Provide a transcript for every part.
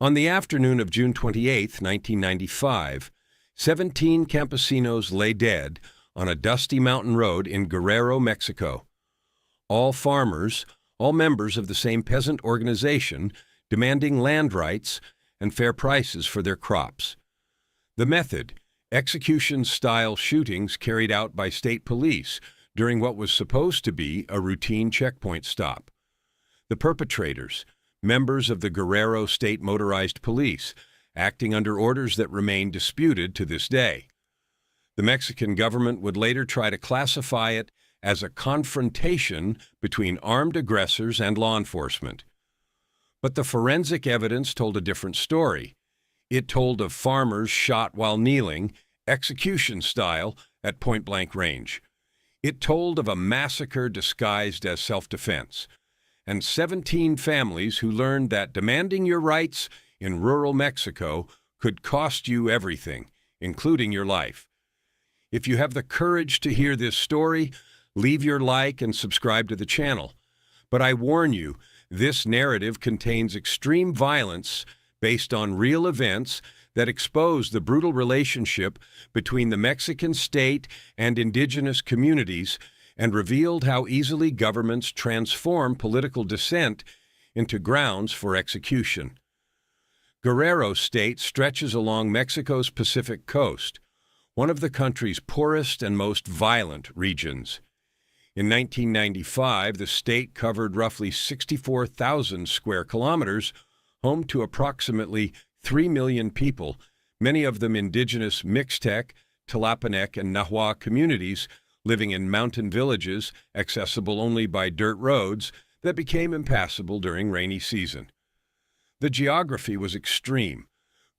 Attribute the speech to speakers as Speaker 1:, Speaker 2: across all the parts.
Speaker 1: On the afternoon of June 28, 1995, 17 campesinos lay dead on a dusty mountain road in Guerrero, Mexico. All farmers, all members of the same peasant organization, demanding land rights and fair prices for their crops. The method, execution-style shootings carried out by state police during what was supposed to be a routine checkpoint stop. The perpetrators, members of the Guerrero State Motorized Police, acting under orders that remain disputed to this day. The Mexican government would later try to classify it as a confrontation between armed aggressors and law enforcement. But the forensic evidence told a different story. It told of farmers shot while kneeling, execution style, at point-blank range. It told of a massacre disguised as self-defense, and 17 families who learned that demanding your rights in rural Mexico could cost you everything, including your life. If you have the courage to hear this story, leave your like and subscribe to the channel. But I warn you, this narrative contains extreme violence based on real events that expose the brutal relationship between the Mexican state and indigenous communities and revealed how easily governments transform political dissent into grounds for execution. Guerrero State stretches along Mexico's Pacific coast, one of the country's poorest and most violent regions. In 1995, the state covered roughly 64,000 square kilometers, home to approximately 3 million people, many of them indigenous Mixtec, Tlapanec, and Nahua communities living in mountain villages accessible only by dirt roads that became impassable during rainy season. The geography was extreme,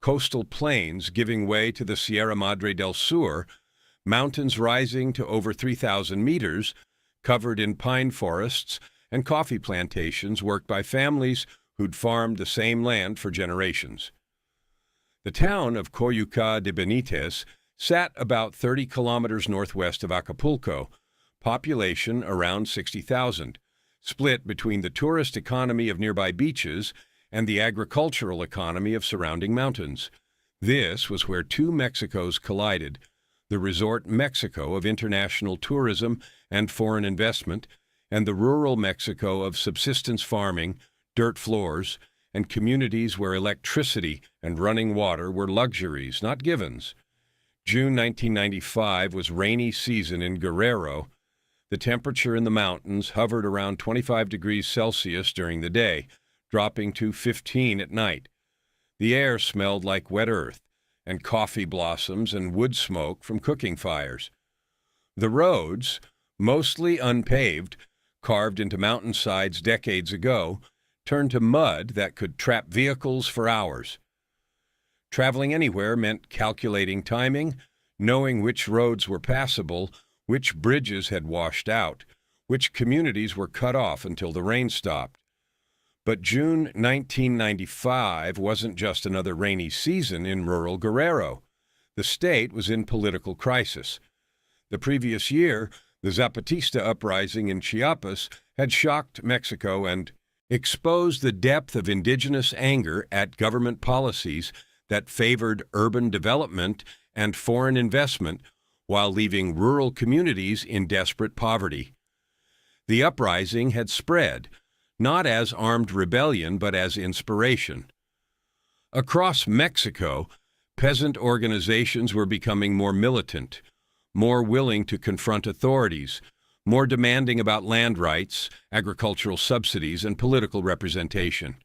Speaker 1: coastal plains giving way to the Sierra Madre del Sur, mountains rising to over 3,000 meters, covered in pine forests and coffee plantations worked by families who'd farmed the same land for generations. The town of Coyuca de Benitez sat about 30 kilometers northwest of Acapulco, population around 60,000, split between the tourist economy of nearby beaches and the agricultural economy of surrounding mountains. This was where two Mexicos collided, the resort Mexico of international tourism and foreign investment, and the rural Mexico of subsistence farming, dirt floors, and communities where electricity and running water were luxuries, not givens. June 1995 was rainy season in Guerrero. The temperature in the mountains hovered around 25 degrees Celsius during the day, dropping to 15 at night. The air smelled like wet earth and coffee blossoms and wood smoke from cooking fires. The roads, mostly unpaved, carved into mountainsides decades ago, turned to mud that could trap vehicles for hours. Traveling anywhere meant calculating timing, knowing which roads were passable, which bridges had washed out, which communities were cut off until the rain stopped. But June 1995 wasn't just another rainy season in rural Guerrero. The state was in political crisis. The previous year, the Zapatista uprising in Chiapas had shocked Mexico and exposed the depth of indigenous anger at government policies that favored urban development and foreign investment while leaving rural communities in desperate poverty. The uprising had spread, not as armed rebellion, but as inspiration. Across Mexico, peasant organizations were becoming more militant, more willing to confront authorities, more demanding about land rights, agricultural subsidies, and political representation.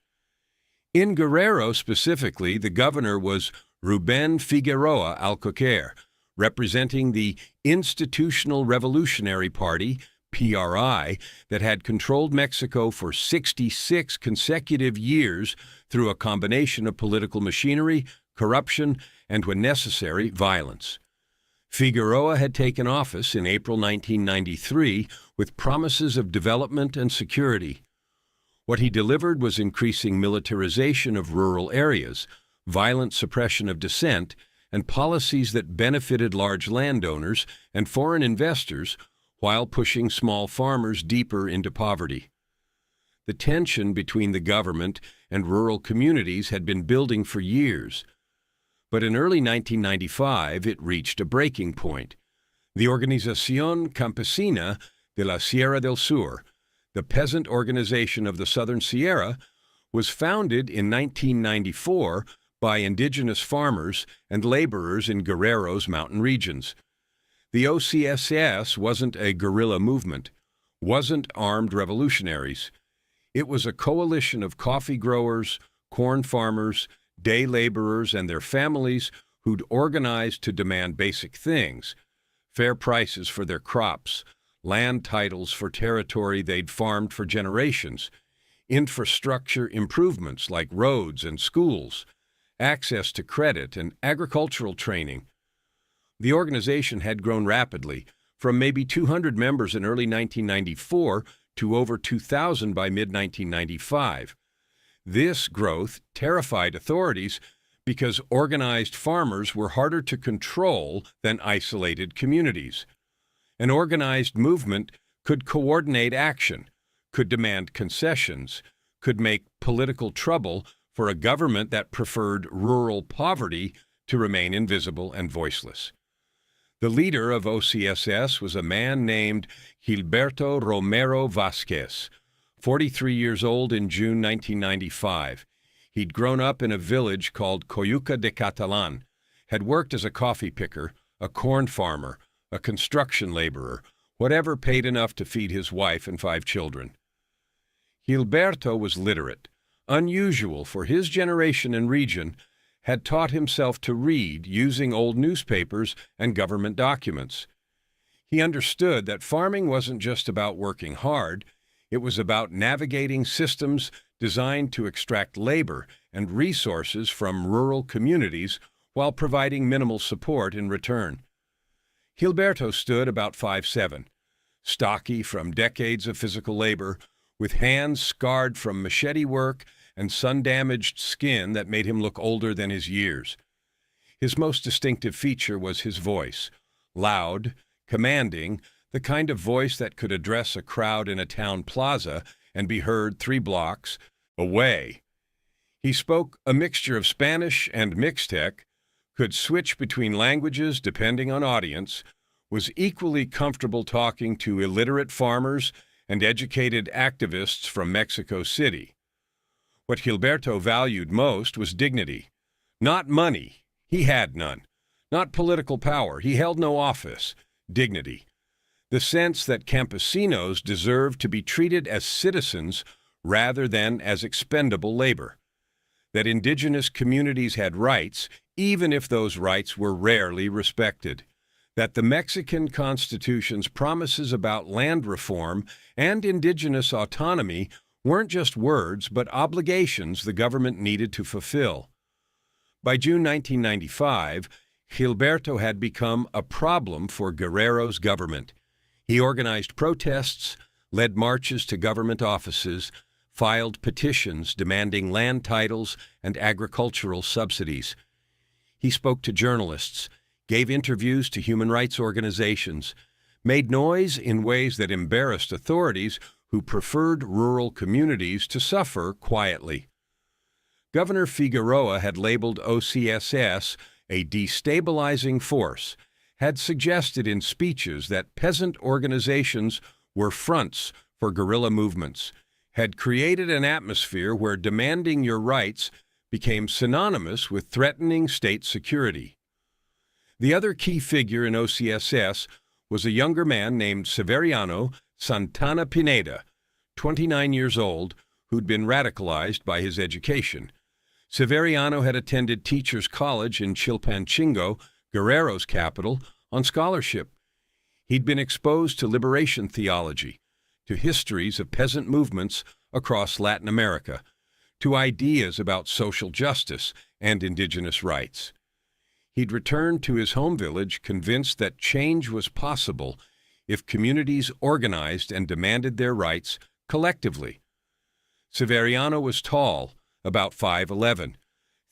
Speaker 1: In Guerrero specifically, the governor was Rubén Figueroa Alcocer, representing the Institutional Revolutionary Party, PRI, that had controlled Mexico for 66 consecutive years through a combination of political machinery, corruption, and, when necessary, violence. Figueroa had taken office in April 1993 with promises of development and security. What he delivered was increasing militarization of rural areas, violent suppression of dissent, and policies that benefited large landowners and foreign investors while pushing small farmers deeper into poverty. The tension between the government and rural communities had been building for years. But in early 1995, it reached a breaking point. The Organización Campesina de la Sierra del Sur, the peasant organization of the Southern Sierra, was founded in 1994 by indigenous farmers and laborers in Guerrero's mountain regions. The OCSS wasn't a guerrilla movement, wasn't armed revolutionaries. It was a coalition of coffee growers, corn farmers, day laborers, and their families who'd organized to demand basic things: fair prices for their crops, land titles for territory they'd farmed for generations, infrastructure improvements like roads and schools, access to credit and agricultural training. The organization had grown rapidly, from maybe 200 members in early 1994 to over 2,000 by mid-1995. This growth terrified authorities because organized farmers were harder to control than isolated communities. An organized movement could coordinate action, could demand concessions, could make political trouble for a government that preferred rural poverty to remain invisible and voiceless. The leader of OCSS was a man named Gilberto Romero Vázquez, 43 years old in June 1995. He'd grown up in a village called Coyuca de Catalán, had worked as a coffee picker, a corn farmer, a construction laborer, whatever paid enough to feed his wife and 5 children. Gilberto was literate, unusual for his generation and region, had taught himself to read using old newspapers and government documents. He understood that farming wasn't just about working hard, it was about navigating systems designed to extract labor and resources from rural communities while providing minimal support in return. Gilberto stood about 5'7", stocky from decades of physical labor, with hands scarred from machete work and sun-damaged skin that made him look older than his years. His most distinctive feature was his voice, loud, commanding, the kind of voice that could address a crowd in a town plaza and be heard 3 blocks away. He spoke a mixture of Spanish and Mixtec, could switch between languages depending on audience, was equally comfortable talking to illiterate farmers and educated activists from Mexico City. What Gilberto valued most was dignity. Not money, he had none. Not political power, he held no office. Dignity. The sense that campesinos deserved to be treated as citizens rather than as expendable labor. That indigenous communities had rights, even if those rights were rarely respected. That the Mexican Constitution's promises about land reform and indigenous autonomy weren't just words, but obligations the government needed to fulfill. By June 1995, Gilberto had become a problem for Guerrero's government. He organized protests, led marches to government offices, filed petitions demanding land titles and agricultural subsidies. He spoke to journalists, gave interviews to human rights organizations, made noise in ways that embarrassed authorities who preferred rural communities to suffer quietly. Governor Figueroa had labeled OCSS a destabilizing force, had suggested in speeches that peasant organizations were fronts for guerrilla movements, had created an atmosphere where demanding your rights became synonymous with threatening state security. The other key figure in OCSS was a younger man named Severiano Santana Pineda, 29 years old, who'd been radicalized by his education. Severiano had attended Teachers College in Chilpancingo, Guerrero's capital, on scholarship. He'd been exposed to liberation theology, to histories of peasant movements across Latin America, to ideas about social justice and indigenous rights. He'd returned to his home village convinced that change was possible if communities organized and demanded their rights collectively. Severiano was tall, about 5'11",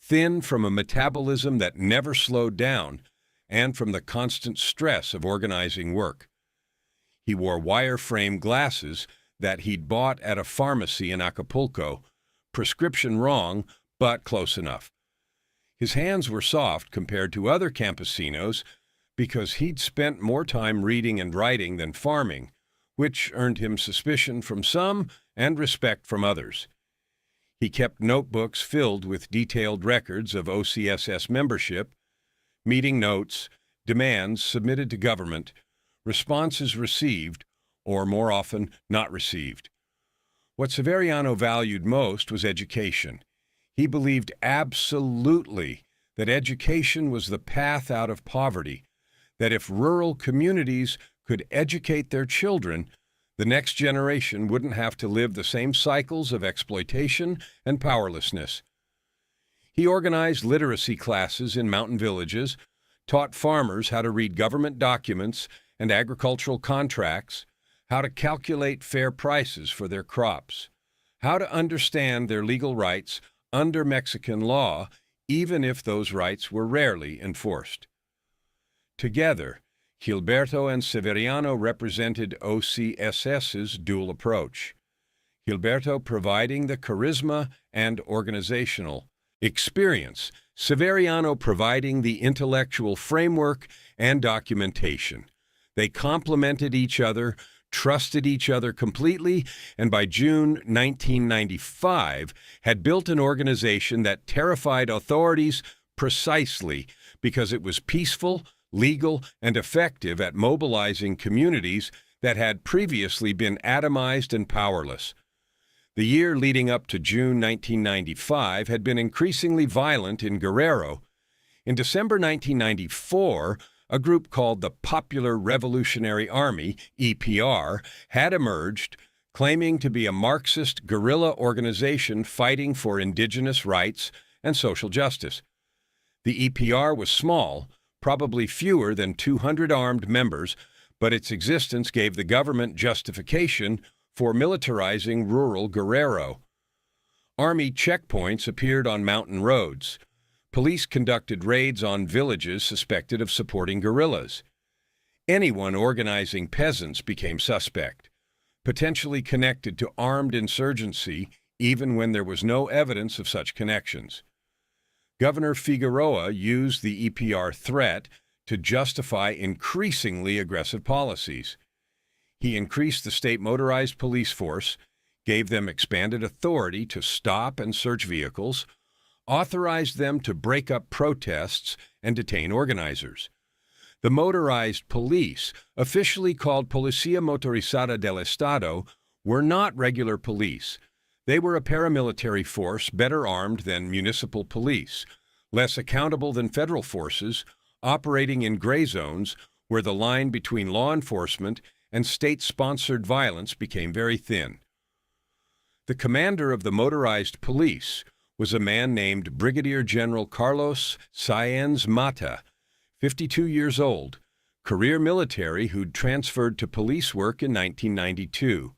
Speaker 1: thin from a metabolism that never slowed down and from the constant stress of organizing work. He wore wire-frame glasses that he'd bought at a pharmacy in Acapulco, prescription wrong, but close enough. His hands were soft compared to other campesinos because he'd spent more time reading and writing than farming, which earned him suspicion from some and respect from others. He kept notebooks filled with detailed records of OCSS membership, meeting notes, demands submitted to government, responses received, or more often, not received. What Severiano valued most was education. He believed absolutely that education was the path out of poverty, that if rural communities could educate their children, the next generation wouldn't have to live the same cycles of exploitation and powerlessness. He organized literacy classes in mountain villages, taught farmers how to read government documents and agricultural contracts, how to calculate fair prices for their crops, how to understand their legal rights under Mexican law, even if those rights were rarely enforced. Together, Gilberto and Severiano represented OCSS's dual approach, Gilberto providing the charisma and organizational experience, Severiano providing the intellectual framework and documentation. They complemented each other, trusted each other completely, and by June 1995 had built an organization that terrified authorities precisely because it was peaceful, legal, and effective at mobilizing communities that had previously been atomized and powerless. The year leading up to June 1995 had been increasingly violent in Guerrero. In December 1994, a group called the Popular Revolutionary Army, EPR, had emerged, claiming to be a Marxist guerrilla organization fighting for indigenous rights and social justice. The EPR was small, probably fewer than 200 armed members, but its existence gave the government justification for militarizing rural Guerrero. Army checkpoints appeared on mountain roads. Police conducted raids on villages suspected of supporting guerrillas. Anyone organizing peasants became suspect, potentially connected to armed insurgency, even when there was no evidence of such connections. Governor Figueroa used the EPR threat to justify increasingly aggressive policies. He increased the state motorized police force, gave them expanded authority to stop and search vehicles, authorized them to break up protests and detain organizers. The motorized police, officially called Policía Motorizada del Estado, were not regular police. They were a paramilitary force better armed than municipal police, less accountable than federal forces, operating in gray zones where the line between law enforcement and state-sponsored violence became very thin. The commander of the motorized police was a man named Brigadier General Carlos Sáenz Mata, 52 years old, career military who'd transferred to police work in 1992.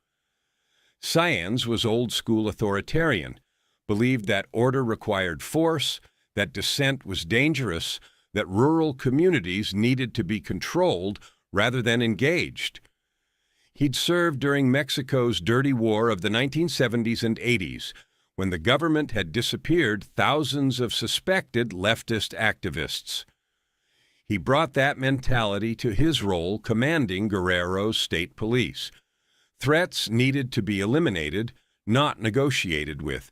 Speaker 1: Sáenz was old-school authoritarian, believed that order required force, that dissent was dangerous, that rural communities needed to be controlled rather than engaged. He'd served during Mexico's dirty war of the 1970s and 80s, when the government had disappeared thousands of suspected leftist activists. He brought that mentality to his role commanding Guerrero's state police. Threats needed to be eliminated, not negotiated with.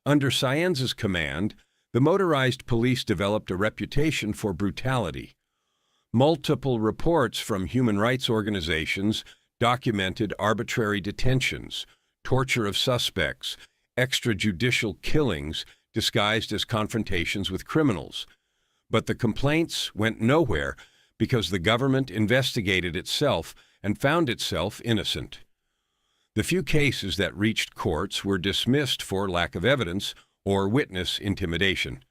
Speaker 1: Under Sáenz's command, the motorized police developed a reputation for brutality. Multiple reports from human rights organizations documented arbitrary detentions, torture of suspects, extrajudicial killings disguised as confrontations with criminals. But the complaints went nowhere because the government investigated itself and found itself innocent. The few cases that reached courts were dismissed for lack of evidence or witness intimidation.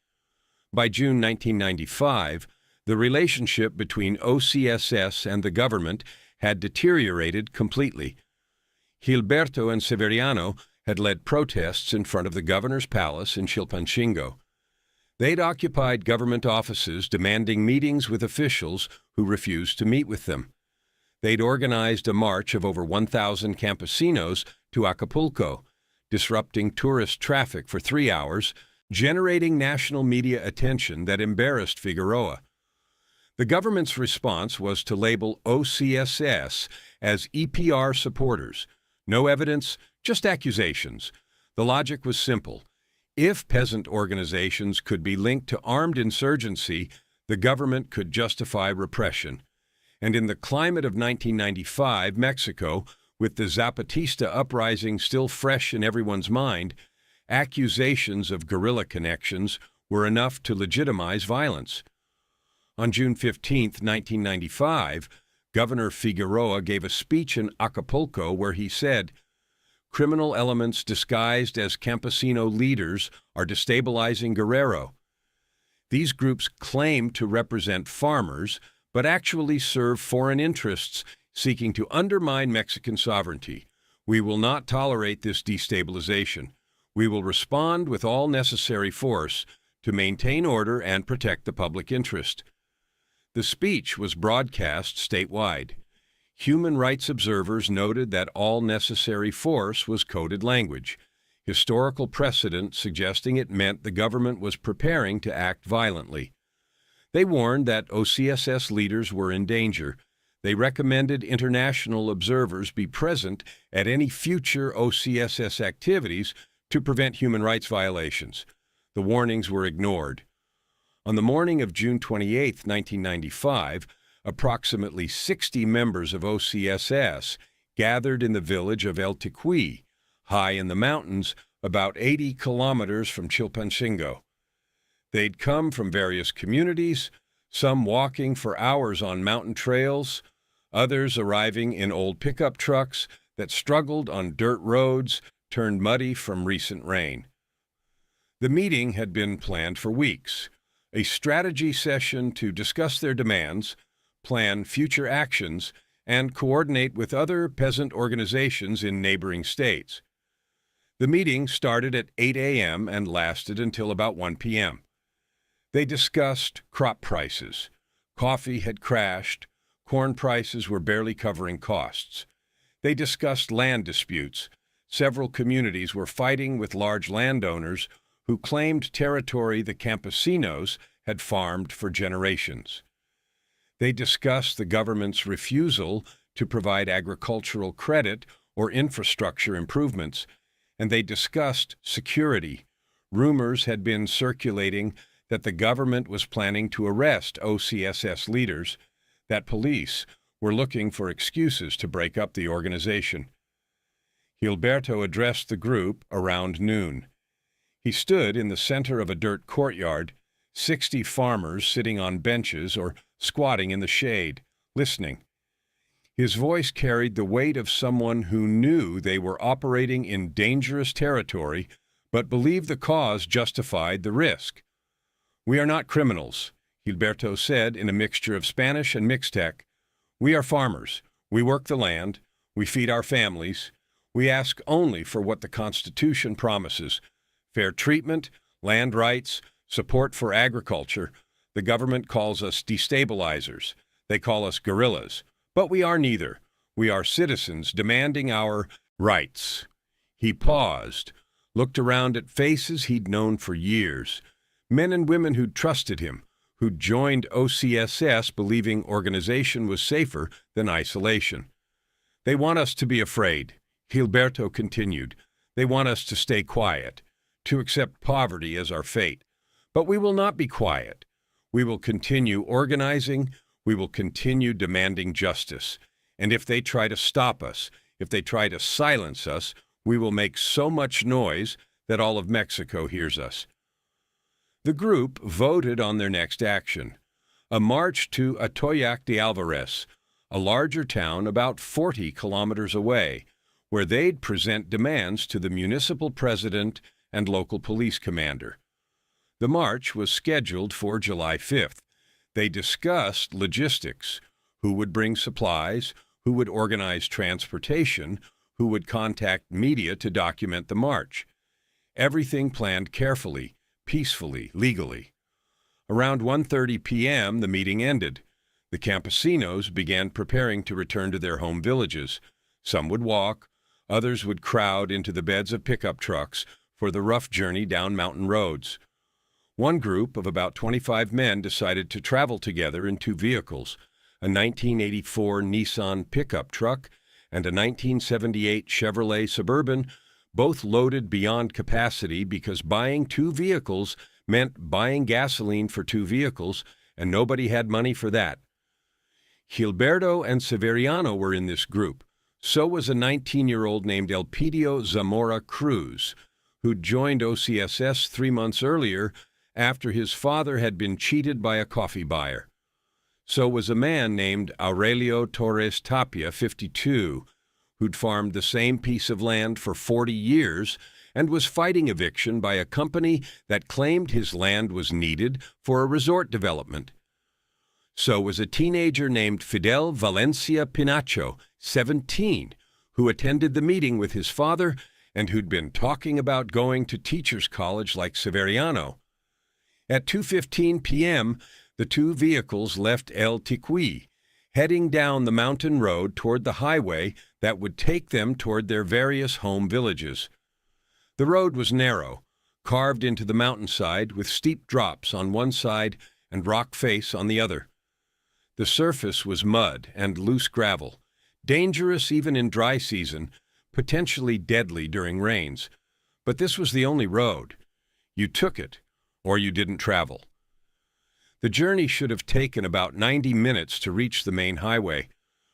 Speaker 1: By June 1995, the relationship between OCSS and the government had deteriorated completely. Gilberto and Severiano had led protests in front of the governor's palace in Chilpancingo. They'd occupied government offices demanding meetings with officials who refused to meet with them. They'd organized a march of over 1,000 campesinos to Acapulco, disrupting tourist traffic for 3 hours, generating national media attention that embarrassed Figueroa. The government's response was to label OCSS as EPR supporters. No evidence, just accusations. The logic was simple. If peasant organizations could be linked to armed insurgency, the government could justify repression. And in the climate of 1995 Mexico, with the Zapatista uprising still fresh in everyone's mind, accusations of guerrilla connections were enough to legitimize violence. On June 15, 1995, Governor Figueroa gave a speech in Acapulco where he said, "Criminal elements disguised as campesino leaders are destabilizing Guerrero. These groups claim to represent farmers, but actually serve foreign interests seeking to undermine Mexican sovereignty. We will not tolerate this destabilization. We will respond with all necessary force to maintain order and protect the public interest." The speech was broadcast statewide. Human rights observers noted that all necessary force was coded language, historical precedent suggesting it meant the government was preparing to act violently. They warned that OCSS leaders were in danger. They recommended international observers be present at any future OCSS activities to prevent human rights violations. The warnings were ignored. On the morning of June 28, 1995, approximately 60 members of OCSS gathered in the village of El Ticuí, high in the mountains, about 80 kilometers from Chilpancingo. They'd come from various communities, some walking for hours on mountain trails, others arriving in old pickup trucks that struggled on dirt roads turned muddy from recent rain. The meeting had been planned for weeks, a strategy session to discuss their demands, plan future actions, and coordinate with other peasant organizations in neighboring states. The meeting started at 8 a.m. and lasted until about 1 p.m. They discussed crop prices. Coffee had crashed. Corn prices were barely covering costs. They discussed land disputes. Several communities were fighting with large landowners who claimed territory the campesinos had farmed for generations. They discussed the government's refusal to provide agricultural credit or infrastructure improvements, and they discussed security. Rumors had been circulating that the government was planning to arrest OCSS leaders, that police were looking for excuses to break up the organization. Gilberto addressed the group around noon. He stood in the center of a dirt courtyard, 60 farmers sitting on benches or squatting in the shade, listening. His voice carried the weight of someone who knew they were operating in dangerous territory, but believed the cause justified the risk. "We are not criminals," Gilberto said in a mixture of Spanish and Mixtec. "We are farmers. We work the land. We feed our families. We ask only for what the Constitution promises: fair treatment, land rights, support for agriculture. The government calls us destabilizers. They call us guerrillas. But we are neither. We are citizens demanding our rights." He paused, looked around at faces he'd known for years, men and women who'd trusted him, who'd joined OCSS believing organization was safer than isolation. "They want us to be afraid," Gilberto continued. "They want us to stay quiet, to accept poverty as our fate. But we will not be quiet. We will continue organizing. We will continue demanding justice. And if they try to stop us, if they try to silence us, we will make so much noise that all of Mexico hears us." The group voted on their next action, a march to Atoyac de Alvarez, a larger town about 40 kilometers away, where they'd present demands to the municipal president and local police commander. The march was scheduled for July 5th. They discussed logistics: who would bring supplies, who would organize transportation, who would contact media to document the march. Everything planned carefully, peacefully, legally. Around 1:30 p.m., the meeting ended. The campesinos began preparing to return to their home villages. Some would walk, Others would crowd into the beds of pickup trucks for the rough journey down mountain roads. One group of about 25 men decided to travel together in two vehicles, a 1984 Nissan pickup truck and a 1978 Chevrolet Suburban, both loaded beyond capacity because buying two vehicles meant buying gasoline for two vehicles, and nobody had money for that. Gilberto and Severiano were in this group. So was a 19-year-old named Elpidio Zamora Cruz, who'd joined OCSS 3 months earlier after his father had been cheated by a coffee buyer. So was a man named Aurelio Torres Tapia, 52, who'd farmed the same piece of land for 40 years and was fighting eviction by a company that claimed his land was needed for a resort development. So was a teenager named Fidel Valencia Pinacho, 17, who attended the meeting with his father and who'd been talking about going to teachers' college like Severiano. At 2:15 p.m., the two vehicles left El Tiqui, heading down the mountain road toward the highway that would take them toward their various home villages. The road was narrow, carved into the mountainside with steep drops on one side and rock face on the other. The surface was mud and loose gravel, dangerous even in dry season, potentially deadly during rains. But this was the only road. You took it, or you didn't travel. The journey should have taken about 90 minutes to reach the main highway.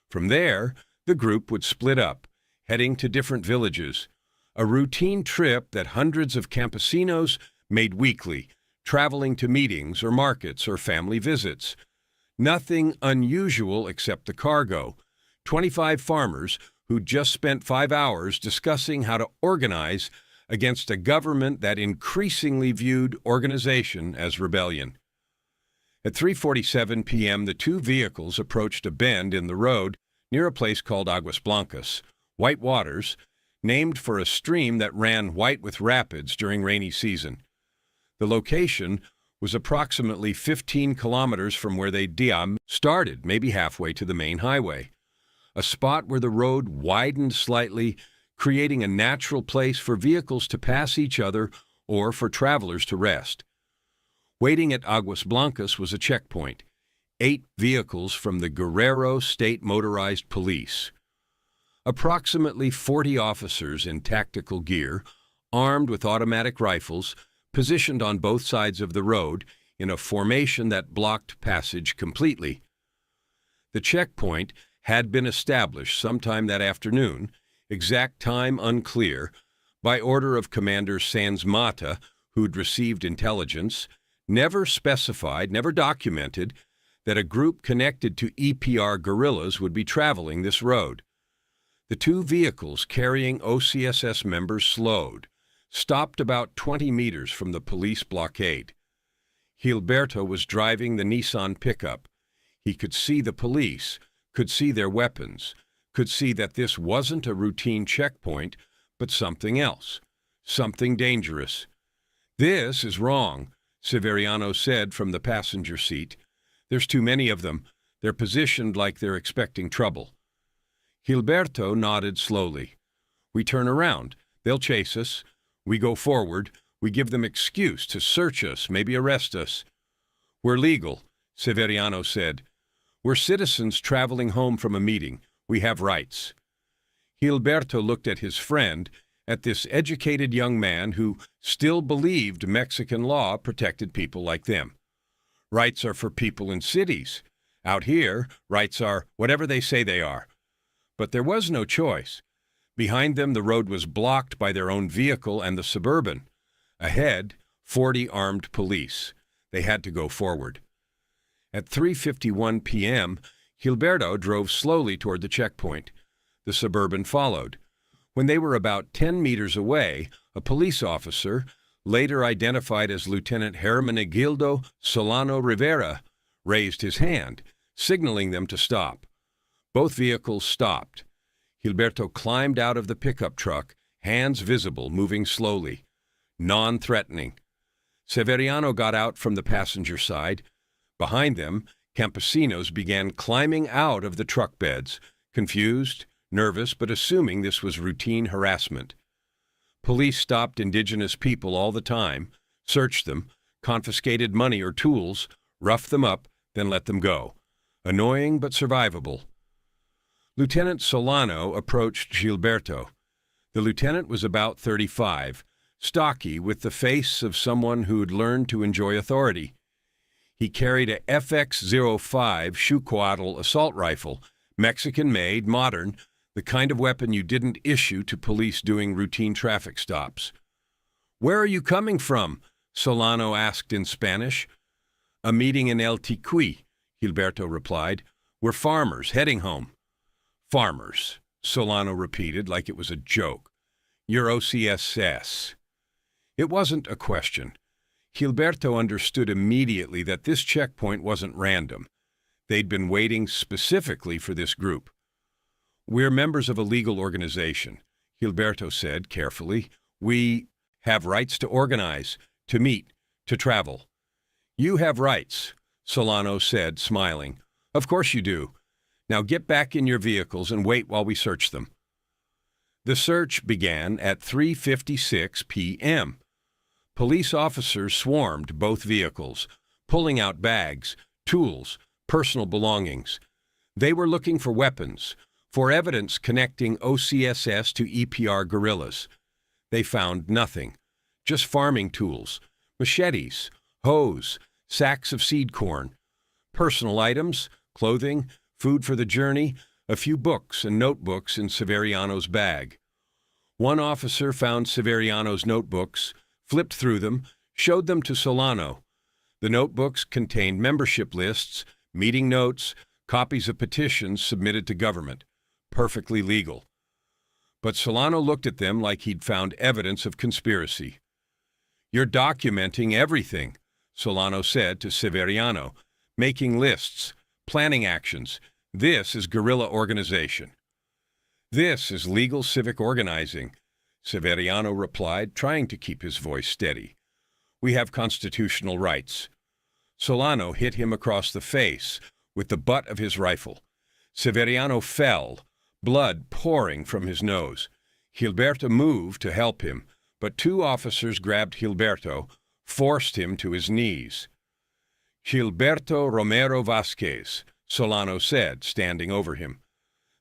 Speaker 1: From there, the group would split up, heading to different villages, a routine trip that hundreds of campesinos made weekly, traveling to meetings or markets or family visits. Nothing unusual except the cargo, 25 farmers who'd just spent 5 hours discussing how to organize against a government that increasingly viewed organization as rebellion. At 3:47 p.m., the two vehicles approached a bend in the road near a place called Aguas Blancas, White Waters, named for a stream that ran white with rapids during rainy season. The location was approximately 15 kilometers from where they started, maybe halfway to the main highway, a spot where the road widened slightly, creating a natural place for vehicles to pass each other or for travelers to rest. Waiting at Aguas Blancas was a checkpoint, 8 vehicles from the Guerrero State Motorized Police. Approximately 40 officers in tactical gear, armed with automatic rifles, positioned on both sides of the road in a formation that blocked passage completely. The checkpoint had been established sometime that afternoon, exact time unclear, by order of Commander Sanz Mata, who'd received intelligence, never specified, never documented, that a group connected to EPR guerrillas would be traveling this road. The two vehicles carrying OCSS members slowed, stopped about 20 meters from the police blockade. Gilberto was driving the Nissan pickup. He could see the police, could see their weapons, could see that this wasn't a routine checkpoint, but something else, something dangerous. "This is wrong," Severiano said from the passenger seat. "There's too many of them. They're positioned like they're expecting trouble." Gilberto nodded slowly. "We turn around. They'll chase us. We go forward. We give them excuse to search us, maybe arrest us." "We're legal," Severiano said. "We're citizens traveling home from a meeting. We have rights." Gilberto looked at his friend, at this educated young man who still believed Mexican law protected people like them. Rights are for people in cities. Out here, rights are whatever they say they are. But there was no choice. Behind them, the road was blocked by their own vehicle and the Suburban. Ahead, 40 armed police. They had to go forward. At 3:51 p.m., Gilberto drove slowly toward the checkpoint. The Suburban followed. When they were about 10 meters away, a police officer, later identified as Lieutenant Hermenegildo Solano Rivera, raised his hand, signaling them to stop. Both vehicles stopped. Gilberto climbed out of the pickup truck, hands visible, moving slowly, non-threatening. Severiano got out from the passenger side. Behind them, campesinos began climbing out of the truck beds, confused, nervous but assuming this was routine harassment. Police stopped indigenous people all the time, searched them, confiscated money or tools, roughed them up, then let them go. Annoying but survivable. Lieutenant Solano approached Gilberto. The lieutenant was about 35, stocky with the face of someone who'd learned to enjoy authority. He carried a FX-05 Schuquatl assault rifle, Mexican-made, modern, the kind of weapon you didn't issue to police doing routine traffic stops. "Where are you coming from?" Solano asked in Spanish. "A meeting in El Ticuy," Gilberto replied. "We're farmers, heading home." "Farmers," Solano repeated like it was a joke. "You're OCSS." It wasn't a question. Gilberto understood immediately that this checkpoint wasn't random. They'd been waiting specifically for this group. "We're members of a legal organization," Gilberto said carefully. "We have rights to organize, to meet, to travel." "You have rights," Solano said, smiling. "Of course you do. Now get back in your vehicles and wait while we search them." The search began at 3:56 p.m. Police officers swarmed both vehicles, pulling out bags, tools, personal belongings. They were looking for weapons, for evidence connecting OCSS to EPR guerrillas. They found nothing, just farming tools, machetes, hoes, sacks of seed corn, personal items, clothing, food for the journey, a few books and notebooks in Severiano's bag. One officer found Severiano's notebooks, flipped through them, showed them to Solano. The notebooks contained membership lists, meeting notes, copies of petitions submitted to government. Perfectly legal. But Solano looked at them like he'd found evidence of conspiracy. "You're documenting everything," Solano said to Severiano, "making lists, planning actions. This is guerrilla organization." "This is legal civic organizing," Severiano replied, trying to keep his voice steady. "We have constitutional rights." Solano hit him across the face with the butt of his rifle. Severiano fell, blood pouring from his nose. Gilberto moved to help him, but two officers grabbed Gilberto, forced him to his knees. "Gilberto Romero Vasquez," Solano said, standing over him.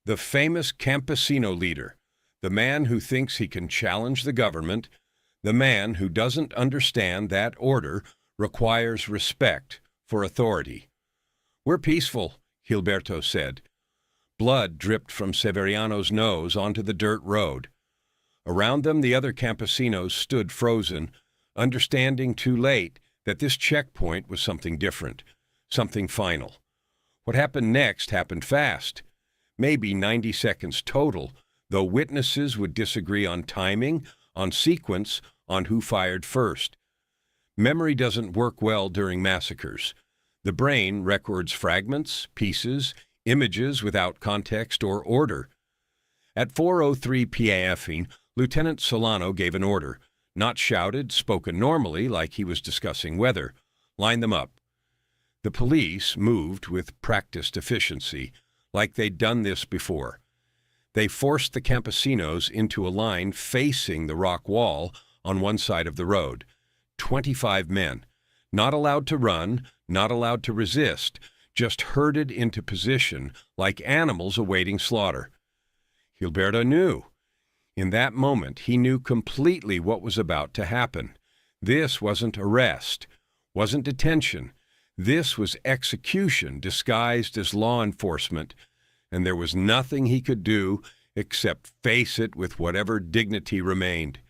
Speaker 1: "The famous campesino leader, the man who thinks he can challenge the government, the man who doesn't understand that order requires respect for authority." "We're peaceful," Gilberto said. Blood dripped from Severiano's nose onto the dirt road. Around them, the other campesinos stood frozen, understanding too late that this checkpoint was something different, something final. What happened next happened fast. Maybe 90 seconds total, though witnesses would disagree on timing, on sequence, on who fired first. Memory doesn't work well during massacres. The brain records fragments, pieces, images without context or order. At 4:03 p.m., Lieutenant Solano gave an order, not shouted, spoken normally like he was discussing weather. "Line them up." The police moved with practiced efficiency, like they'd done this before. They forced the campesinos into a line facing the rock wall on one side of the road. 25 men, not allowed to run, not allowed to resist, just herded into position like animals awaiting slaughter. Gilberto knew. In that moment, he knew completely what was about to happen. This wasn't arrest, wasn't detention. This was execution disguised as law enforcement, and there was nothing he could do except face it with whatever dignity remained.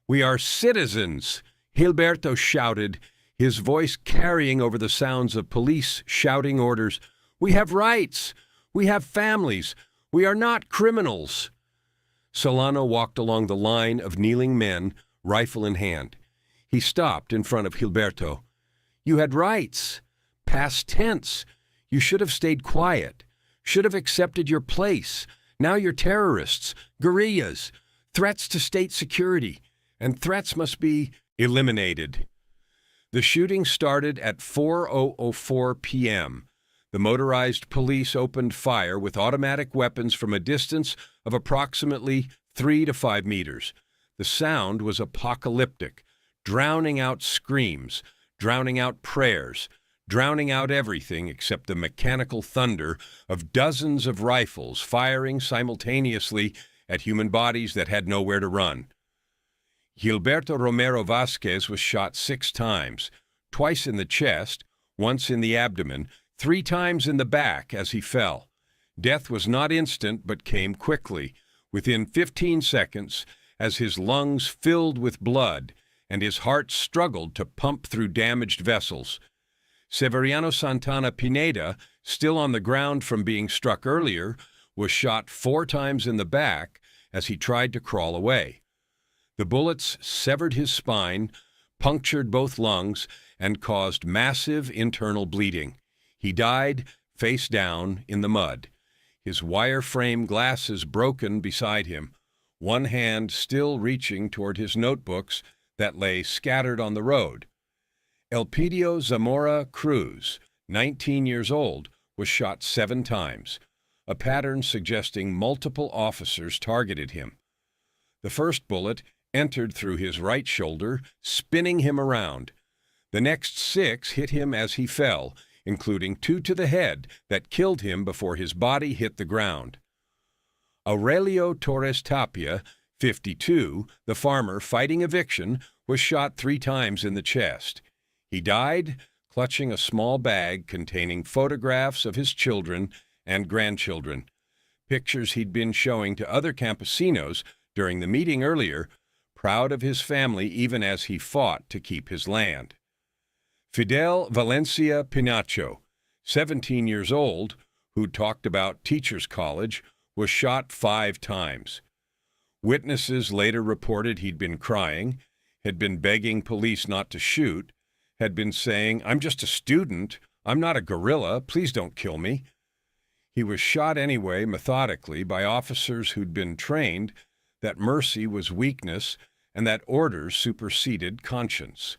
Speaker 1: "We are citizens," Gilberto shouted, his voice carrying over the sounds of police shouting orders. "We have rights. We have families. We are not criminals." Solano walked along the line of kneeling men, rifle in hand. He stopped in front of Gilberto. "You had rights. Past tense. You should have stayed quiet. Should have accepted your place. Now you're terrorists, guerrillas, threats to state security, and threats must be eliminated." The shooting started at 4:04 p.m. The motorized police opened fire with automatic weapons from a distance of approximately 3 to 5 meters. The sound was apocalyptic, drowning out screams, drowning out prayers, drowning out everything except the mechanical thunder of dozens of rifles firing simultaneously at human bodies that had nowhere to run. Gilberto Romero Vasquez was shot 6 times, twice in the chest, once in the abdomen, 3 times in the back as he fell. Death was not instant but came quickly, within 15 seconds, as his lungs filled with blood and his heart struggled to pump through damaged vessels. Severiano Santana Pineda, still on the ground from being struck earlier, was shot 4 times in the back as he tried to crawl away. The bullets severed his spine, punctured both lungs, and caused massive internal bleeding. He died face down in the mud, his wire-frame glasses broken beside him, one hand still reaching toward his notebooks that lay scattered on the road. Elpidio Zamora Cruz, 19 years old, was shot 7 times, a pattern suggesting multiple officers targeted him. The first bullet entered through his right shoulder, spinning him around. The next 6 hit him as he fell, including 2 to the head that killed him before his body hit the ground. Aurelio Torres Tapia, 52, the farmer fighting eviction, was shot 3 times in the chest. He died clutching a small bag containing photographs of his children and grandchildren, pictures he'd been showing to other campesinos during the meeting earlier, proud of his family even as he fought to keep his land. Fidel Valencia Pinacho, 17 years old, who talked about Teachers College, was shot 5 times. Witnesses later reported he'd been crying, had been begging police not to shoot, had been saying, "I'm just a student, I'm not a guerrilla, please don't kill me." He was shot anyway, methodically, by officers who'd been trained that mercy was weakness and that orders superseded conscience.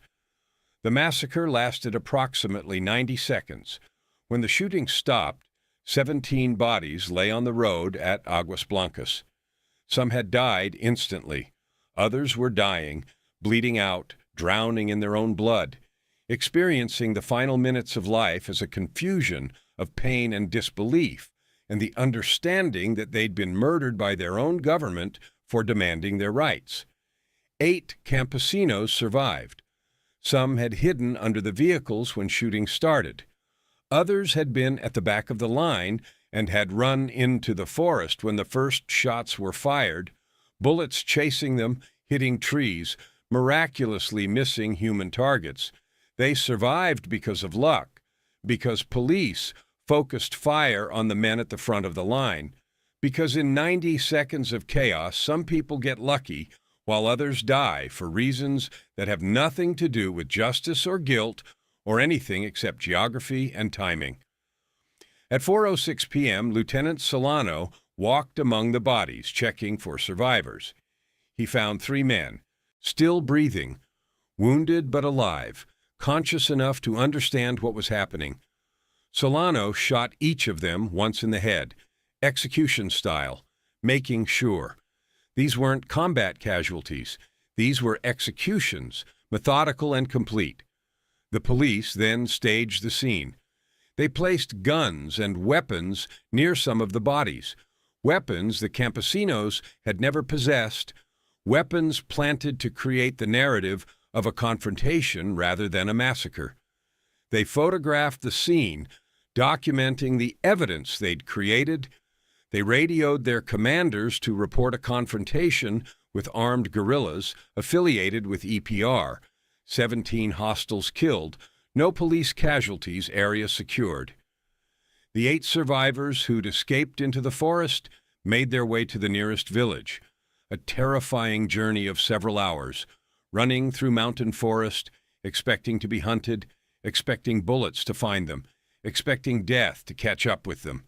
Speaker 1: The massacre lasted approximately 90 seconds. When the shooting stopped, 17 bodies lay on the road at Aguas Blancas. Some had died instantly. Others were dying, bleeding out, drowning in their own blood, experiencing the final minutes of life as a confusion of pain and disbelief, and the understanding that they'd been murdered by their own government for demanding their rights. 8 campesinos survived. Some had hidden under the vehicles when shooting started. Others had been at the back of the line and had run into the forest when the first shots were fired, bullets chasing them, hitting trees, miraculously missing human targets. They survived because of luck, because police focused fire on the men at the front of the line, because in 90 seconds of chaos, some people get lucky while others die for reasons that have nothing to do with justice or guilt or anything except geography and timing. At 4:06 p.m., Lieutenant Solano walked among the bodies, checking for survivors. He found 3 men, still breathing, wounded but alive, conscious enough to understand what was happening. Solano shot each of them once in the head, execution style, making sure. These weren't combat casualties. These were executions, methodical and complete. The police then staged the scene. They placed guns and weapons near some of the bodies, weapons the campesinos had never possessed, weapons planted to create the narrative of a confrontation rather than a massacre. They photographed the scene, documenting the evidence they'd created. They radioed their commanders to report a confrontation with armed guerrillas affiliated with EPR. 17 hostiles killed, no police casualties, area secured. The 8 survivors who'd escaped into the forest made their way to the nearest village, a terrifying journey of several hours, running through mountain forest, expecting to be hunted, expecting bullets to find them, expecting death to catch up with them.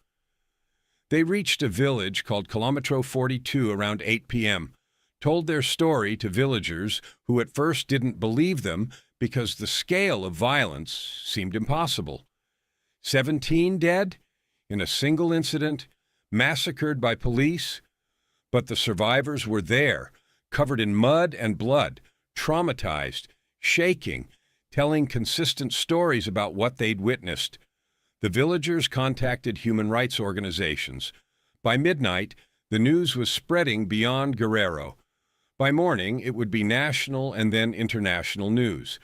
Speaker 1: They reached a village called Kilometro 42 around 8 p.m., told their story to villagers who at first didn't believe them because the scale of violence seemed impossible. 17 dead in a single incident, massacred by police, but the survivors were there, covered in mud and blood, traumatized, shaking, telling consistent stories about what they'd witnessed. The villagers contacted human rights organizations. By midnight, the news was spreading beyond Guerrero. By morning, it would be national and then international news.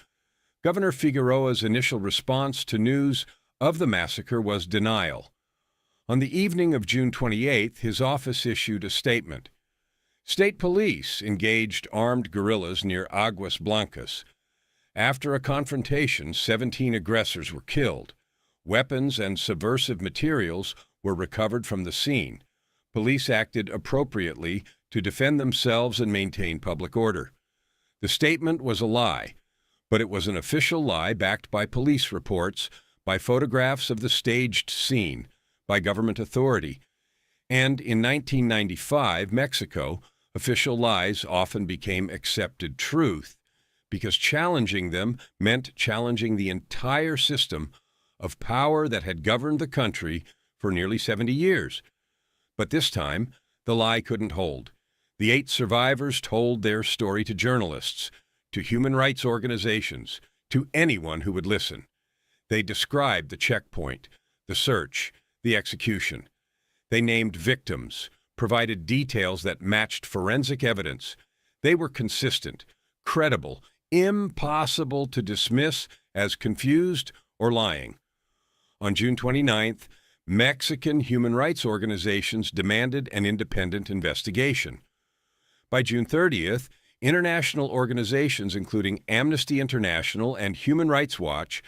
Speaker 1: Governor Figueroa's initial response to news of the massacre was denial. On the evening of June 28th, his office issued a statement. State police engaged armed guerrillas near Aguas Blancas. After a confrontation, 17 aggressors were killed. Weapons and subversive materials were recovered from the scene. Police acted appropriately to defend themselves and maintain public order. The statement was a lie, but it was an official lie backed by police reports, by photographs of the staged scene, by government authority. And in 1995, Mexico, official lies often became accepted truth, because challenging them meant challenging the entire system of power that had governed the country for nearly 70 years. But this time, the lie couldn't hold. The 8 survivors told their story to journalists, to human rights organizations, to anyone who would listen. They described the checkpoint, the search, the execution. They named victims, provided details that matched forensic evidence. They were consistent, credible, impossible to dismiss as confused or lying. On June 29th, Mexican human rights organizations demanded an independent investigation. By June 30th, international organizations including Amnesty International and Human Rights Watch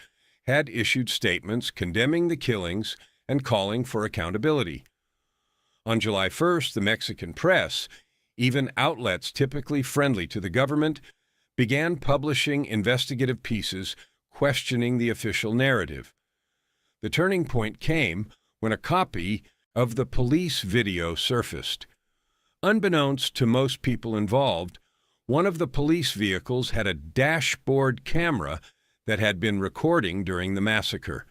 Speaker 1: had issued statements condemning the killings and calling for accountability. On July 1st, the Mexican press, even outlets typically friendly to the government, began publishing investigative pieces questioning the official narrative. The turning point came when a copy of the police video surfaced. Unbeknownst to most people involved, one of the police vehicles had a dashboard camera that had been recording during the massacre.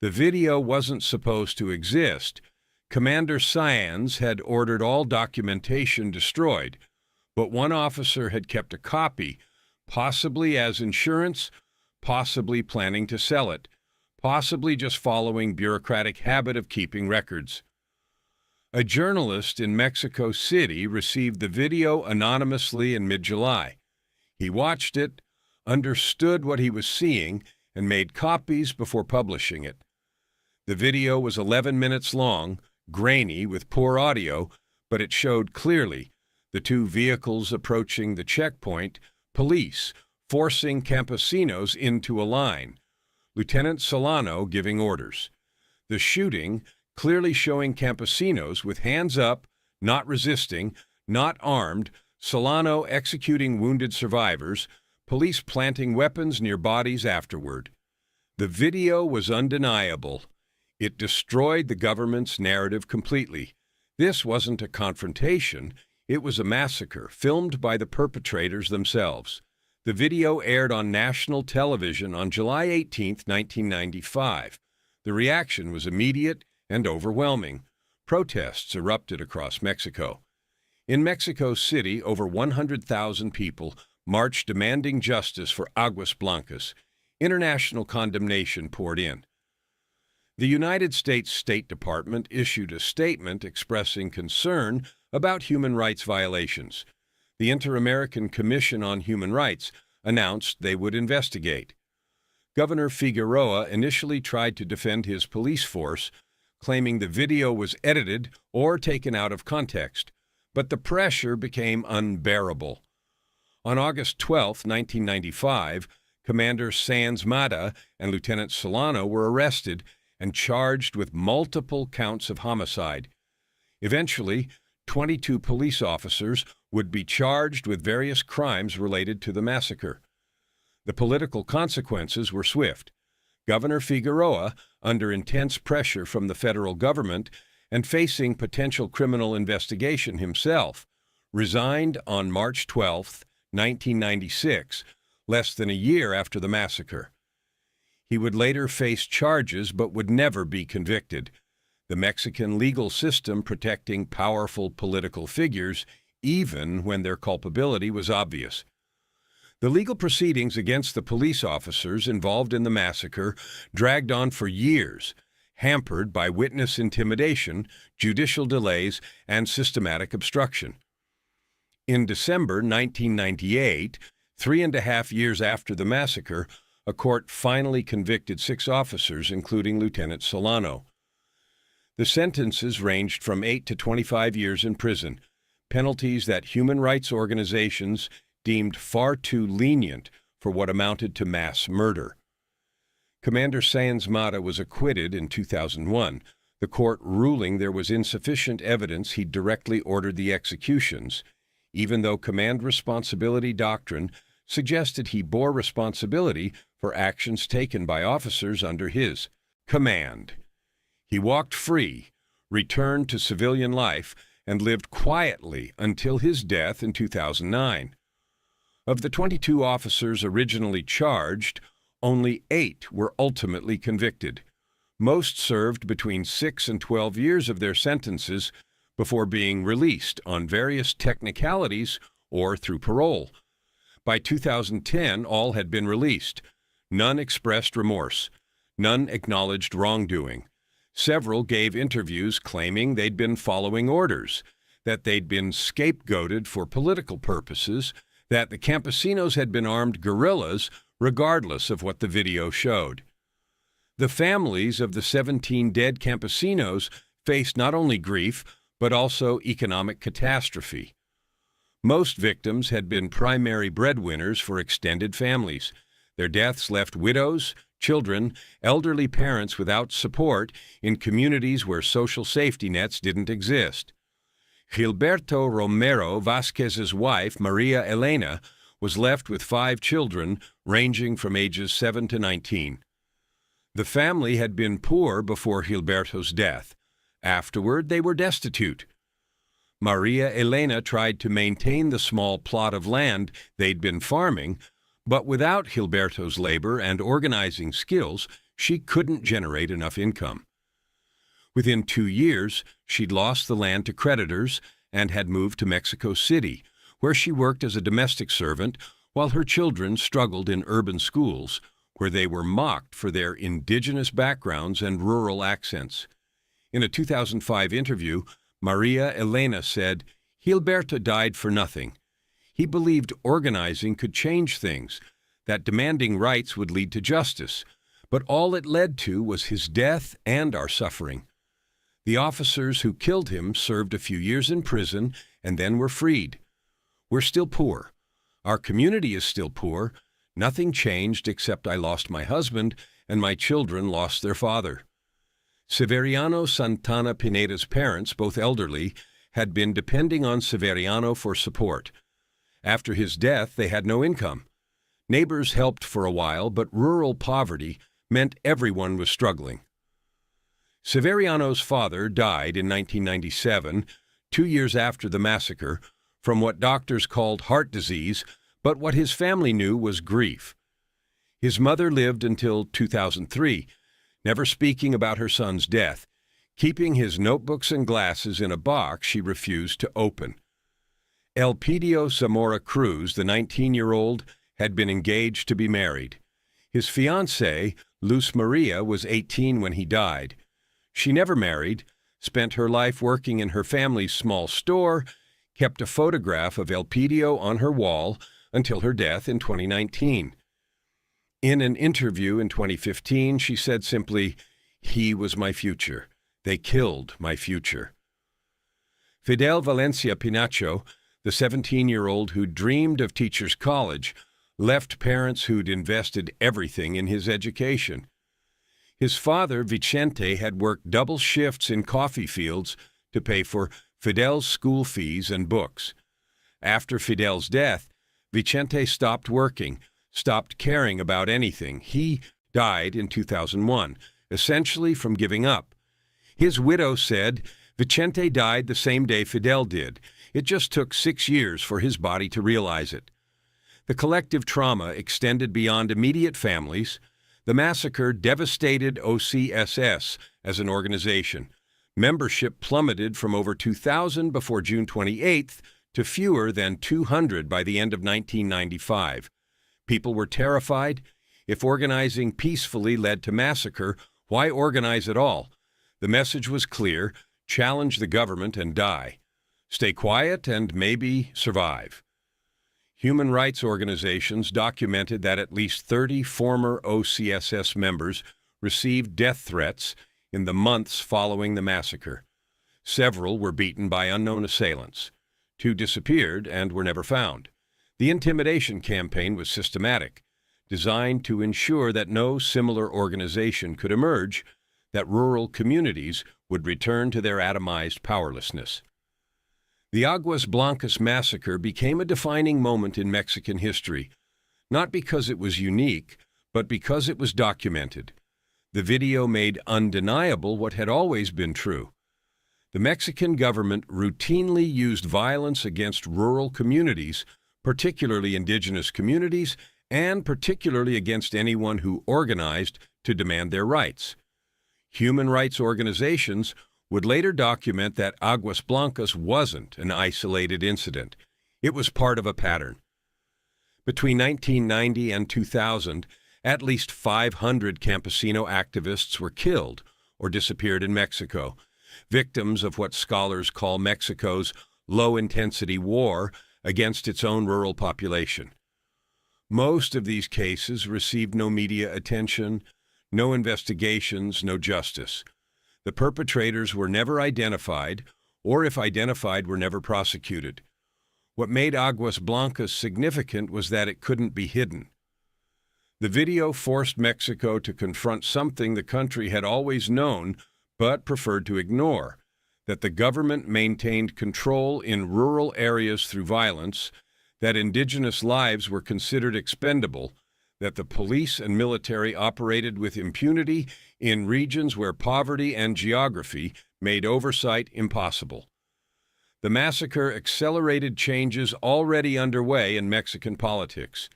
Speaker 1: The video wasn't supposed to exist. Commander Sáenz had ordered all documentation destroyed, but one officer had kept a copy, possibly as insurance, possibly planning to sell it, possibly just following bureaucratic habit of keeping records. A journalist in Mexico City received the video anonymously in mid-July. He watched it, understood what he was seeing, and made copies before publishing it. The video was 11 minutes long, grainy with poor audio, but it showed clearly the 2 vehicles approaching the checkpoint, police forcing campesinos into a line, Lieutenant Solano giving orders. The shooting clearly showing campesinos with hands up, not resisting, not armed, Solano executing wounded survivors, police planting weapons near bodies afterward. The video was undeniable. It destroyed the government's narrative completely. This wasn't a confrontation. It was a massacre filmed by the perpetrators themselves. The video aired on national television on July 18, 1995. The reaction was immediate and overwhelming. Protests erupted across Mexico. In Mexico City, over 100,000 people marched demanding justice for Aguas Blancas. International condemnation poured in. The United States State Department issued a statement expressing concern about human rights violations. The Inter-American Commission on Human Rights announced they would investigate. Governor Figueroa initially tried to defend his police force, claiming the video was edited or taken out of context, but the pressure became unbearable. On August 12, 1995, Commander Sáenz and Lieutenant Solano were arrested and charged with multiple counts of homicide. Eventually, 22 police officers would be charged with various crimes related to the massacre. The political consequences were swift. Governor Figueroa, under intense pressure from the federal government and facing potential criminal investigation himself, resigned on March 12, 1996, less than a year after the massacre. He would later face charges but would never be convicted. The Mexican legal system protecting powerful political figures, even when their culpability was obvious. The legal proceedings against the police officers involved in the massacre dragged on for years, hampered by witness intimidation, judicial delays, and systematic obstruction. In December 1998, 3.5 years after the massacre, a court finally convicted 6 officers, including Lieutenant Solano. The sentences ranged from 8 to 25 years in prison, penalties that human rights organizations deemed far too lenient for what amounted to mass murder. Commander Sáenz Mata was acquitted in 2001, the court ruling there was insufficient evidence he directly ordered the executions, even though command responsibility doctrine suggested he bore responsibility for actions taken by officers under his command. He walked free, returned to civilian life, and lived quietly until his death in 2009. Of the 22 officers originally charged, only 8 were ultimately convicted. Most served between 6 and 12 years of their sentences before being released on various technicalities or through parole. By 2010, all had been released. None expressed remorse. None acknowledged wrongdoing. Several gave interviews claiming they'd been following orders, that they'd been scapegoated for political purposes, that the campesinos had been armed guerrillas, regardless of what the video showed. The families of the 17 dead campesinos faced not only grief, but also economic catastrophe. Most victims had been primary breadwinners for extended families. Their deaths left widows, children, elderly parents without support in communities where social safety nets didn't exist. Gilberto Romero Vázquez's wife, Maria Elena, was left with 5 children ranging from ages 7 to 19. The family had been poor before Gilberto's death. Afterward, they were destitute. Maria Elena tried to maintain the small plot of land they'd been farming, but without Gilberto's labor and organizing skills, she couldn't generate enough income. Within 2 years, she'd lost the land to creditors and had moved to Mexico City, where she worked as a domestic servant while her children struggled in urban schools, where they were mocked for their indigenous backgrounds and rural accents. In a 2005 interview, Maria Elena said, "Gilberto died for nothing. He believed organizing could change things, that demanding rights would lead to justice, but all it led to was his death and our suffering. The officers who killed him served a few years in prison and then were freed. We're still poor. Our community is still poor. Nothing changed except I lost my husband and my children lost their father." Severiano Santana Pineda's parents, both elderly, had been depending on Severiano for support. After his death, they had no income. Neighbors helped for a while, but rural poverty meant everyone was struggling. Severiano's father died in 1997, 2 years after the massacre, from what doctors called heart disease, but what his family knew was grief. His mother lived until 2003, never speaking about her son's death, keeping his notebooks and glasses in a box she refused to open. Elpidio Zamora Cruz, the 19-year-old, had been engaged to be married. His fiancée, Luz Maria, was 18 when he died. She never married, spent her life working in her family's small store, kept a photograph of Elpidio on her wall until her death in 2019. In an interview in 2015, she said simply, "He was my future. They killed my future." Fidel Valencia Pinacho, the 17-year-old who dreamed of teacher's college, left parents who'd invested everything in his education. His father, Vicente, had worked double shifts in coffee fields to pay for Fidel's school fees and books. After Fidel's death, Vicente stopped working, stopped caring about anything. He died in 2001, essentially from giving up. His widow said, "Vicente died the same day Fidel did. It just took 6 years for his body to realize it." The collective trauma extended beyond immediate families. The massacre devastated OCSS as an organization. Membership plummeted from over 2,000 before June 28th to fewer than 200 by the end of 1995. People were terrified. If organizing peacefully led to massacre, why organize at all? The message was clear: challenge the government and die. Stay quiet and maybe survive. Human rights organizations documented that at least 30 former OCSS members received death threats in the months following the massacre. Several were beaten by unknown assailants. 2 disappeared and were never found. The intimidation campaign was systematic, designed to ensure that no similar organization could emerge, that rural communities would return to their atomized powerlessness. The Aguas Blancas Massacre became a defining moment in Mexican history, not because it was unique, but because it was documented. The video made undeniable what had always been true. The Mexican government routinely used violence against rural communities, particularly indigenous communities, and particularly against anyone who organized to demand their rights. Human rights organizations would later document that Aguas Blancas wasn't an isolated incident. It was part of a pattern. Between 1990 and 2000, at least 500 campesino activists were killed or disappeared in Mexico, victims of what scholars call Mexico's low-intensity war against its own rural population. Most of these cases received no media attention, no investigations, no justice. The perpetrators were never identified, or if identified, were never prosecuted. What made Aguas Blancas significant was that it couldn't be hidden. The video forced Mexico to confront something the country had always known but preferred to ignore: that the government maintained control in rural areas through violence, that indigenous lives were considered expendable, that the police and military operated with impunity in regions where poverty and geography made oversight impossible. The massacre accelerated changes already underway in Mexican politics.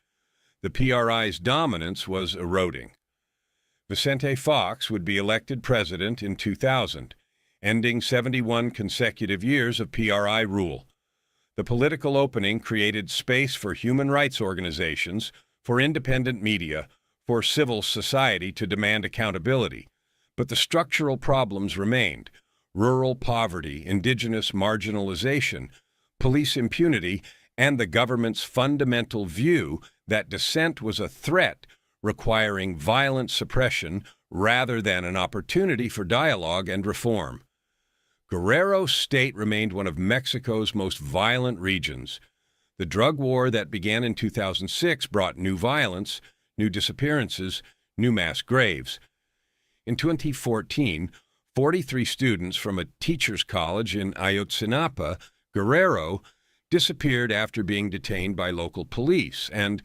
Speaker 1: The PRI's dominance was eroding. Vicente Fox would be elected president in 2000, ending 71 consecutive years of PRI rule. The political opening created space for human rights organizations, for independent media, for civil society to demand accountability. But the structural problems remained: rural poverty, indigenous marginalization, police impunity, and the government's fundamental view that dissent was a threat requiring violent suppression rather than an opportunity for dialogue and reform. Guerrero State remained one of Mexico's most violent regions. The drug war that began in 2006 brought new violence, new disappearances, new mass graves. In 2014, 43 students from a teacher's college in Ayotzinapa, Guerrero, disappeared after being detained by local police and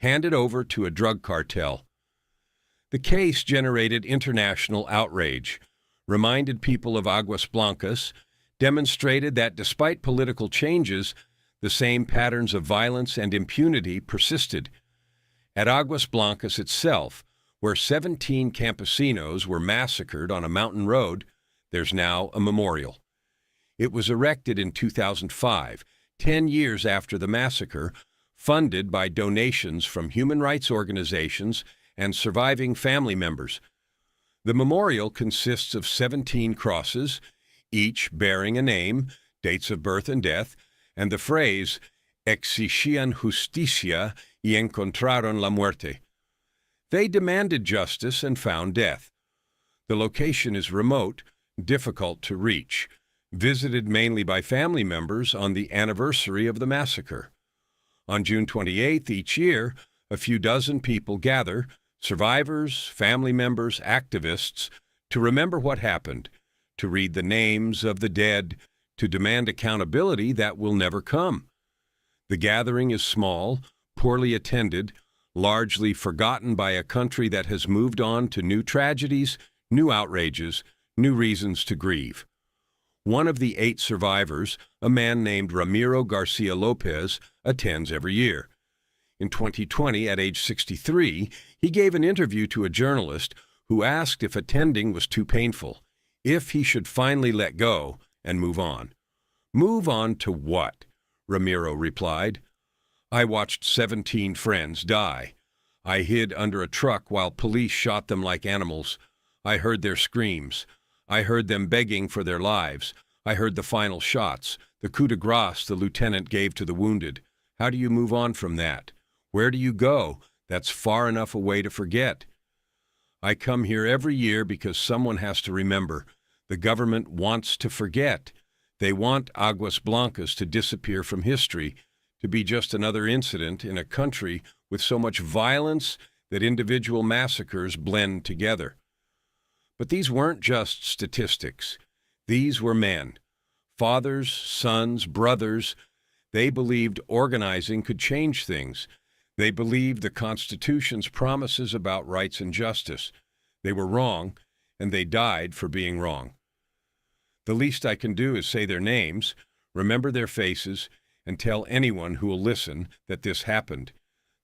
Speaker 1: handed over to a drug cartel. The case generated international outrage, reminded people of Aguas Blancas, demonstrated that despite political changes, the same patterns of violence and impunity persisted. At Aguas Blancas itself, where 17 campesinos were massacred on a mountain road, there's now a memorial. It was erected in 2005, 10 years after the massacre, funded by donations from human rights organizations and surviving family members. The memorial consists of 17 crosses, each bearing a name, dates of birth and death, and the phrase, "Exigían justicia y encontraron la muerte." They demanded justice and found death. The location is remote, difficult to reach, visited mainly by family members on the anniversary of the massacre. On June 28th each year, a few dozen people gather, survivors, family members, activists, to remember what happened, to read the names of the dead, to demand accountability that will never come. The gathering is small, poorly attended, largely forgotten by a country that has moved on to new tragedies, new outrages, new reasons to grieve. One of the 8 survivors, a man named Ramiro Garcia Lopez, attends every year. In 2020, at age 63, he gave an interview to a journalist who asked if attending was too painful, if he should finally let go and move on. "Move on to what?" Ramiro replied. "I watched 17 friends die. I hid under a truck while police shot them like animals. I heard their screams. I heard them begging for their lives. I heard the final shots, the coup de grace the lieutenant gave to the wounded. How do you move on from that? Where do you go? That's far enough away to forget. I come here every year because someone has to remember. The government wants to forget. They want Aguas Blancas to disappear from history, to be just another incident in a country with so much violence that individual massacres blend together." But these weren't just statistics. These were men, fathers, sons, brothers. They believed organizing could change things. They believed the Constitution's promises about rights and justice. They were wrong, and they died for being wrong. The least I can do is say their names, remember their faces, and tell anyone who will listen that this happened,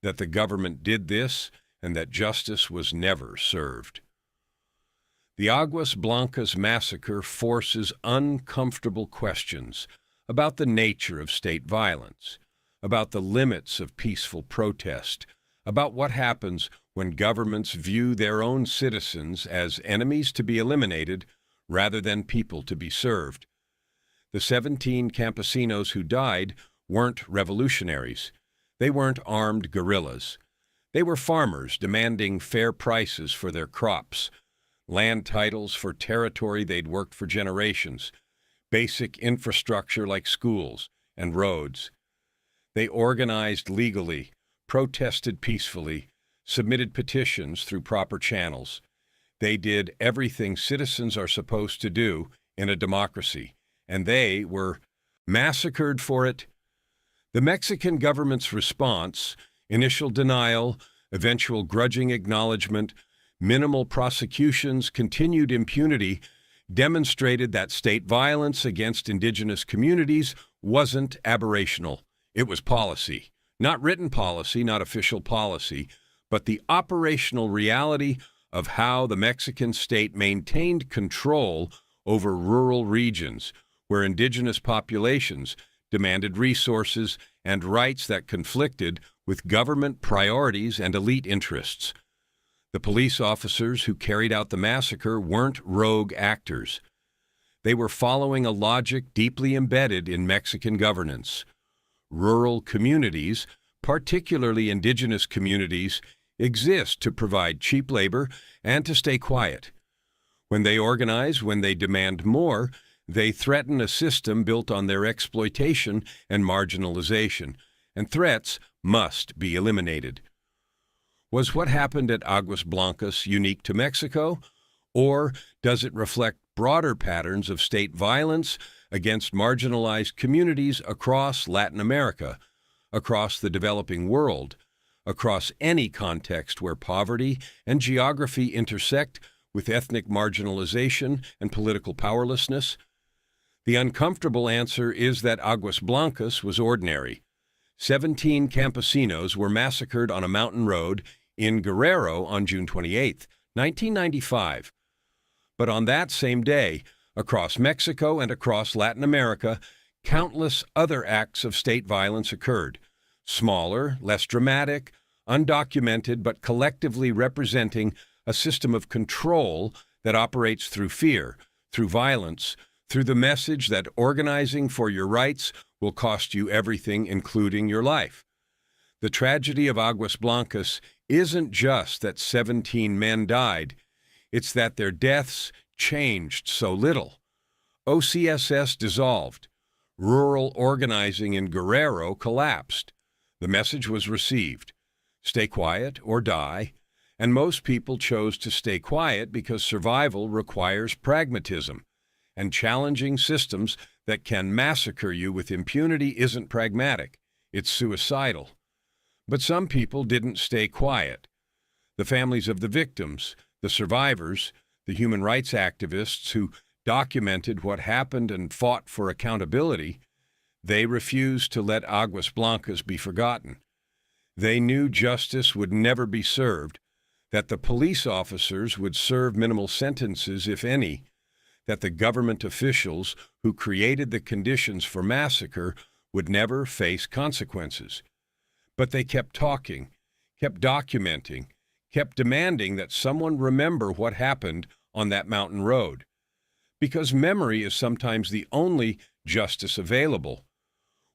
Speaker 1: that the government did this, and that justice was never served. The Aguas Blancas Massacre forces uncomfortable questions about the nature of state violence, about the limits of peaceful protest, about what happens when governments view their own citizens as enemies to be eliminated rather than people to be served. The 17 campesinos who died weren't revolutionaries. They weren't armed guerrillas. They were farmers demanding fair prices for their crops, land titles for territory they'd worked for generations, basic infrastructure like schools and roads. They organized legally, protested peacefully, submitted petitions through proper channels. They did everything citizens are supposed to do in a democracy, and they were massacred for it. The Mexican government's response, initial denial, eventual grudging acknowledgement, minimal prosecutions, continued impunity, demonstrated that state violence against indigenous communities wasn't aberrational. It was policy. Not written policy, not official policy, but the operational reality of how the Mexican state maintained control over rural regions where indigenous populations demanded resources and rights that conflicted with government priorities and elite interests. The police officers who carried out the massacre weren't rogue actors. They were following a logic deeply embedded in Mexican governance. Rural communities, particularly indigenous communities, exist to provide cheap labor and to stay quiet. When they organize, when they demand more, they threaten a system built on their exploitation and marginalization, and threats must be eliminated. Was what happened at Aguas Blancas unique to Mexico, or does it reflect broader patterns of state violence against marginalized communities across Latin America, across the developing world, across any context where poverty and geography intersect with ethnic marginalization and political powerlessness? The uncomfortable answer is that Aguas Blancas was ordinary. 17 campesinos were massacred on a mountain road in Guerrero on June 28, 1995. But on that same day, across Mexico and across Latin America, countless other acts of state violence occurred, smaller, less dramatic, undocumented, but collectively representing a system of control that operates through fear, through violence, through the message that organizing for your rights will cost you everything, including your life. The tragedy of Aguas Blancas isn't just that 17 men died, it's that their deaths changed so little. OCSS dissolved. Rural organizing in Guerrero collapsed. The message was received: stay quiet or die, and most people chose to stay quiet because survival requires pragmatism, and challenging systems that can massacre you with impunity isn't pragmatic, it's suicidal. But some people didn't stay quiet. The families of the victims, the survivors, the human rights activists who documented what happened and fought for accountability, they refused to let Aguas Blancas be forgotten. They knew justice would never be served, that the police officers would serve minimal sentences, if any, that the government officials who created the conditions for massacre would never face consequences. But they kept talking, kept documenting, kept demanding that someone remember what happened on that mountain road. Because memory is sometimes the only justice available.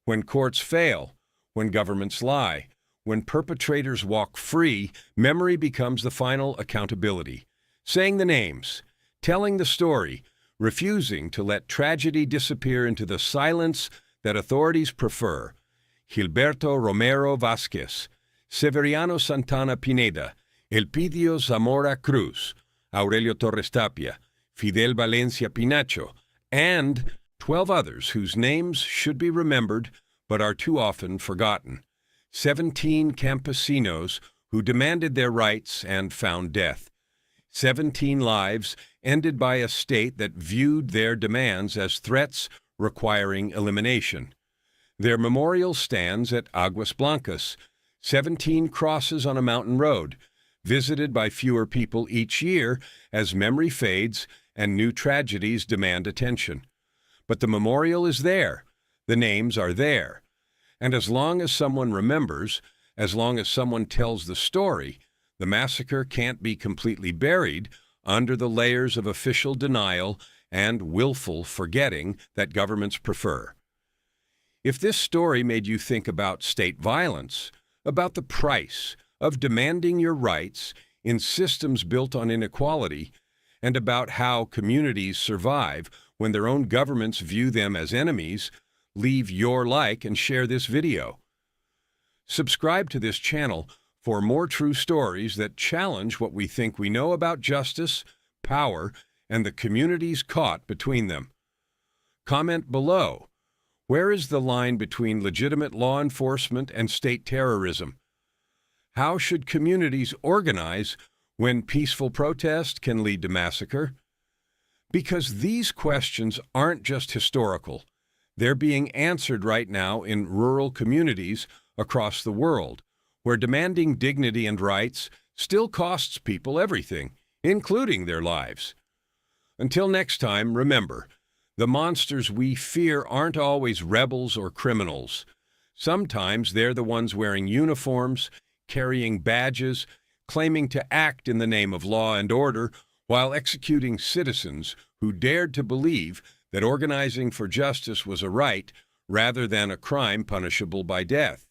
Speaker 1: When courts fail, when governments lie, when perpetrators walk free, memory becomes the final accountability. Saying the names, telling the story, refusing to let tragedy disappear into the silence that authorities prefer. Gilberto Romero Vázquez, Severiano Santana Pineda, Elpidio Zamora Cruz, Aurelio Torres Tapia, Fidel Valencia Pinacho, and 12 others whose names should be remembered but are too often forgotten. 17 campesinos who demanded their rights and found death. 17 lives ended by a state that viewed their demands as threats requiring elimination. Their memorial stands at Aguas Blancas, 17 crosses on a mountain road, visited by fewer people each year as memory fades and new tragedies demand attention. But the memorial is there. The names are there. And as long as someone remembers, as long as someone tells the story, the massacre can't be completely buried under the layers of official denial and willful forgetting that governments prefer. If this story made you think about state violence, about the price of demanding your rights in systems built on inequality, and about how communities survive when their own governments view them as enemies, leave your like and share this video. Subscribe to this channel for more true stories that challenge what we think we know about justice, power, and the communities caught between them. Comment below. Where is the line between legitimate law enforcement and state terrorism? How should communities organize when peaceful protest can lead to massacre? Because these questions aren't just historical. They're being answered right now in rural communities across the world, where demanding dignity and rights still costs people everything, including their lives. Until next time, remember, the monsters we fear aren't always rebels or criminals. Sometimes they're the ones wearing uniforms, carrying badges, claiming to act in the name of law and order while executing citizens who dared to believe that organizing for justice was a right rather than a crime punishable by death.